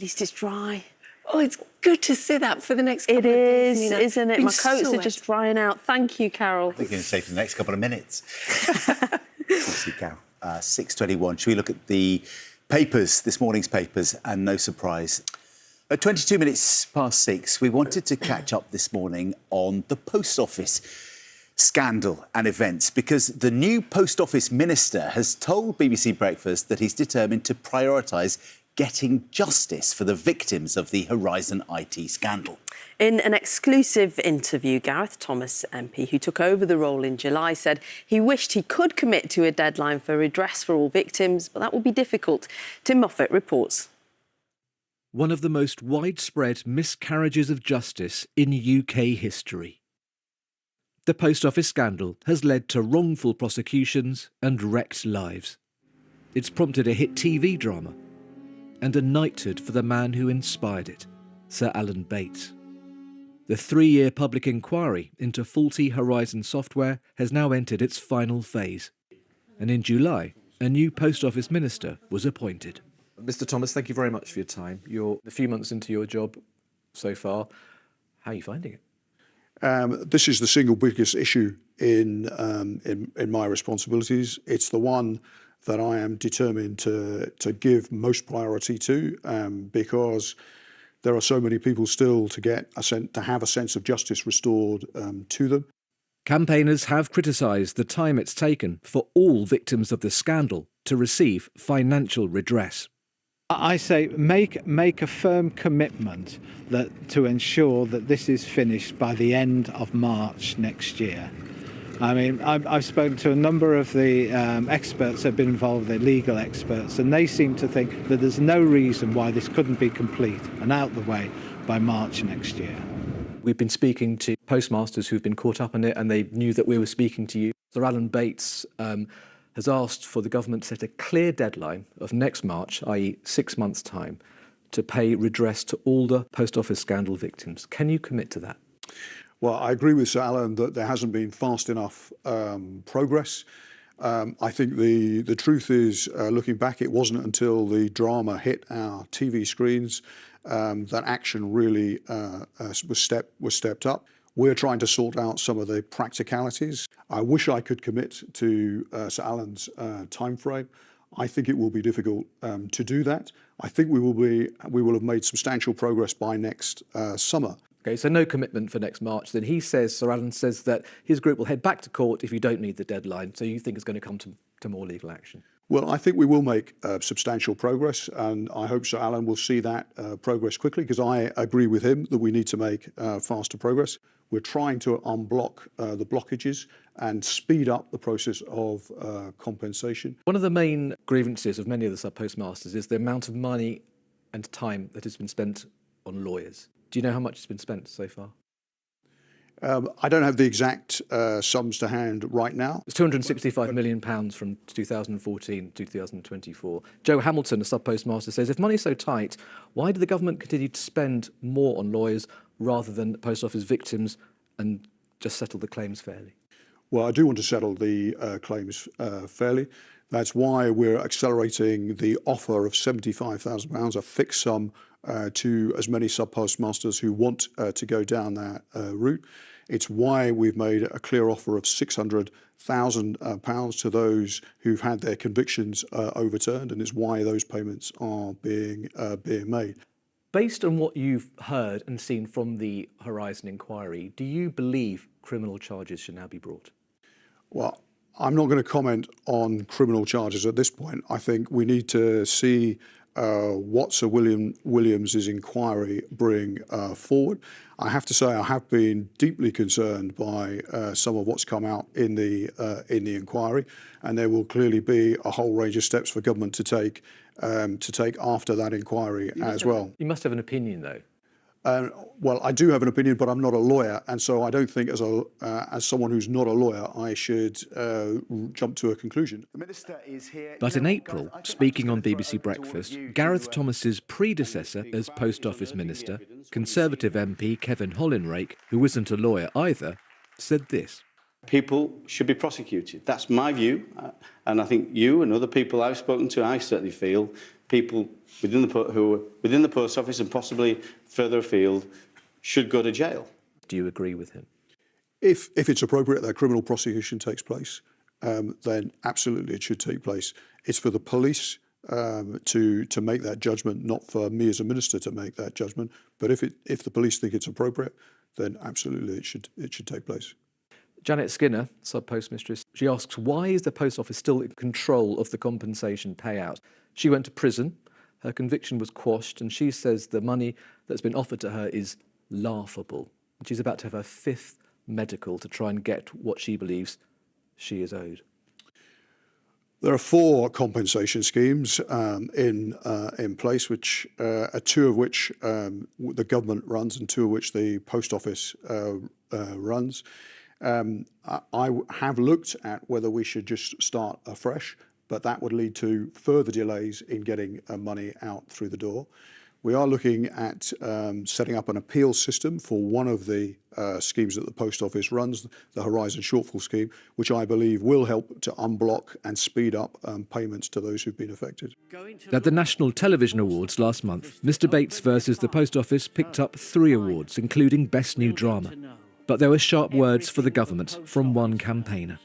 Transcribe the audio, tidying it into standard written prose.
least it's dry. Oh, it's good to see that for the next couple of days. It is, isn't it? My coats are wet. just drying out. Thank you, Carol. I think you're going to say for the next couple of minutes. Thank you, Carol. 6:21. Should we look at the papers, this morning's papers, and no surprise. At 22 minutes past 6, we wanted to catch up this morning on the Post Office scandal and events, because the new Post Office minister has told BBC Breakfast that he's determined to prioritise getting justice for the victims of the Horizon IT scandal. In an exclusive interview, Gareth Thomas MP, who took over the role in July, said he wished he could commit to a deadline for redress for all victims, but that will be difficult. Tim Moffat reports. One of the most widespread miscarriages of justice in UK history. The Post Office scandal has led to wrongful prosecutions and wrecked lives. It's prompted a hit TV drama and a knighthood for the man who inspired it, Sir Alan Bates. The 3-year public inquiry into faulty Horizon software has now entered its final phase. And in July, a new Post Office minister was appointed. Mr. Thomas, thank you very much for your time. You're a few months into your job so far. How are you finding it? This is the single biggest issue in my responsibilities. It's the one that I am determined to give most priority to, because there are so many people still to have a sense of justice restored to them. Campaigners have criticised the time it's taken for all victims of the scandal to receive financial redress. I say make a firm commitment to ensure that this is finished by the end of March next year. I mean, I've spoken to a number of the experts that have been involved, the legal experts, and they seem to think that there's no reason why this couldn't be complete and out the way by March next year. We've been speaking to postmasters who've been caught up in it, and they knew that we were speaking to you. Sir Alan Bates has asked for the government to set a clear deadline of next March, i.e. 6 months' time, to pay redress to all the Post Office scandal victims. Can you commit to that? Well, I agree with Sir Alan that there hasn't been fast enough progress. I think the truth is, looking back, it wasn't until the drama hit our TV screens that action really was stepped up. We're trying to sort out some of the practicalities. I wish I could commit to Sir Alan's time frame. I think it will be difficult to do that. I think we will have made substantial progress by next summer. Okay, so no commitment for next March. Then Sir Alan says that his group will head back to court if you don't meet the deadline. So you think it's going to come to more legal action? Well, I think we will make substantial progress, and I hope Sir Alan will see that progress quickly, because I agree with him that we need to make faster progress. We're trying to unblock the blockages and speed up the process of compensation. One of the main grievances of many of the sub-postmasters is the amount of money and time that has been spent on lawyers. Do you know how much has been spent so far? I don't have the exact sums to hand right now. It's £265 million from 2014 to 2024. Joe Hamilton, a sub-postmaster, says, if money's so tight, why did the government continue to spend more on lawyers rather than Post Office victims and just settle the claims fairly? Well, I do want to settle the claims fairly. That's why we're accelerating the offer of £75,000, a fixed sum, to as many sub-postmasters who want to go down that route. It's why we've made a clear offer of £600,000 to those who've had their convictions overturned, and it's why those payments are being made. Based on what you've heard and seen from the Horizon inquiry, do you believe criminal charges should now be brought? Well, I'm not going to comment on criminal charges at this point. I think we need to see what Sir Williams's inquiry bring forward. I have to say I have been deeply concerned by some of what's come out in the inquiry, and there will clearly be a whole range of steps for government to take after that inquiry as well. You must have an opinion, though. Well, I do have an opinion, but I'm not a lawyer, and so I don't think, as someone who's not a lawyer, I should jump to a conclusion. The minister is here. But in April, speaking on BBC Breakfast, Gareth Thomas's predecessor as Post Office Minister, Conservative MP Kevin Hollinrake, who isn't a lawyer either, said this. People should be prosecuted. That's my view, and I think you and other people I've spoken to, I certainly feel people who are within the post office and possibly further afield should go to jail. Do you agree with him? If it's appropriate that criminal prosecution takes place, then absolutely it should take place. It's for the police to make that judgment, not for me as a minister to make that judgment. But if the police think it's appropriate, then absolutely it should take place. Janet Skinner, sub-postmistress, she asks, why is the post office still in control of the compensation payout? She went to prison, her conviction was quashed, and she says the money that's been offered to her is laughable. She's about to have her 5th medical to try and get what she believes she is owed. There are 4 compensation schemes in place, which 2 of which the government runs and 2 of which the post office runs. I have looked at whether we should just start afresh, but that would lead to further delays in getting money out through the door. We are looking at setting up an appeal system for one of the schemes that the post office runs, the Horizon Shortfall Scheme, which I believe will help to unblock and speed up payments to those who've been affected. At the National Television Awards last month, Mr Bates versus the Post Office picked up 3 awards, including Best New Drama. But there were sharp words for the government from one campaigner.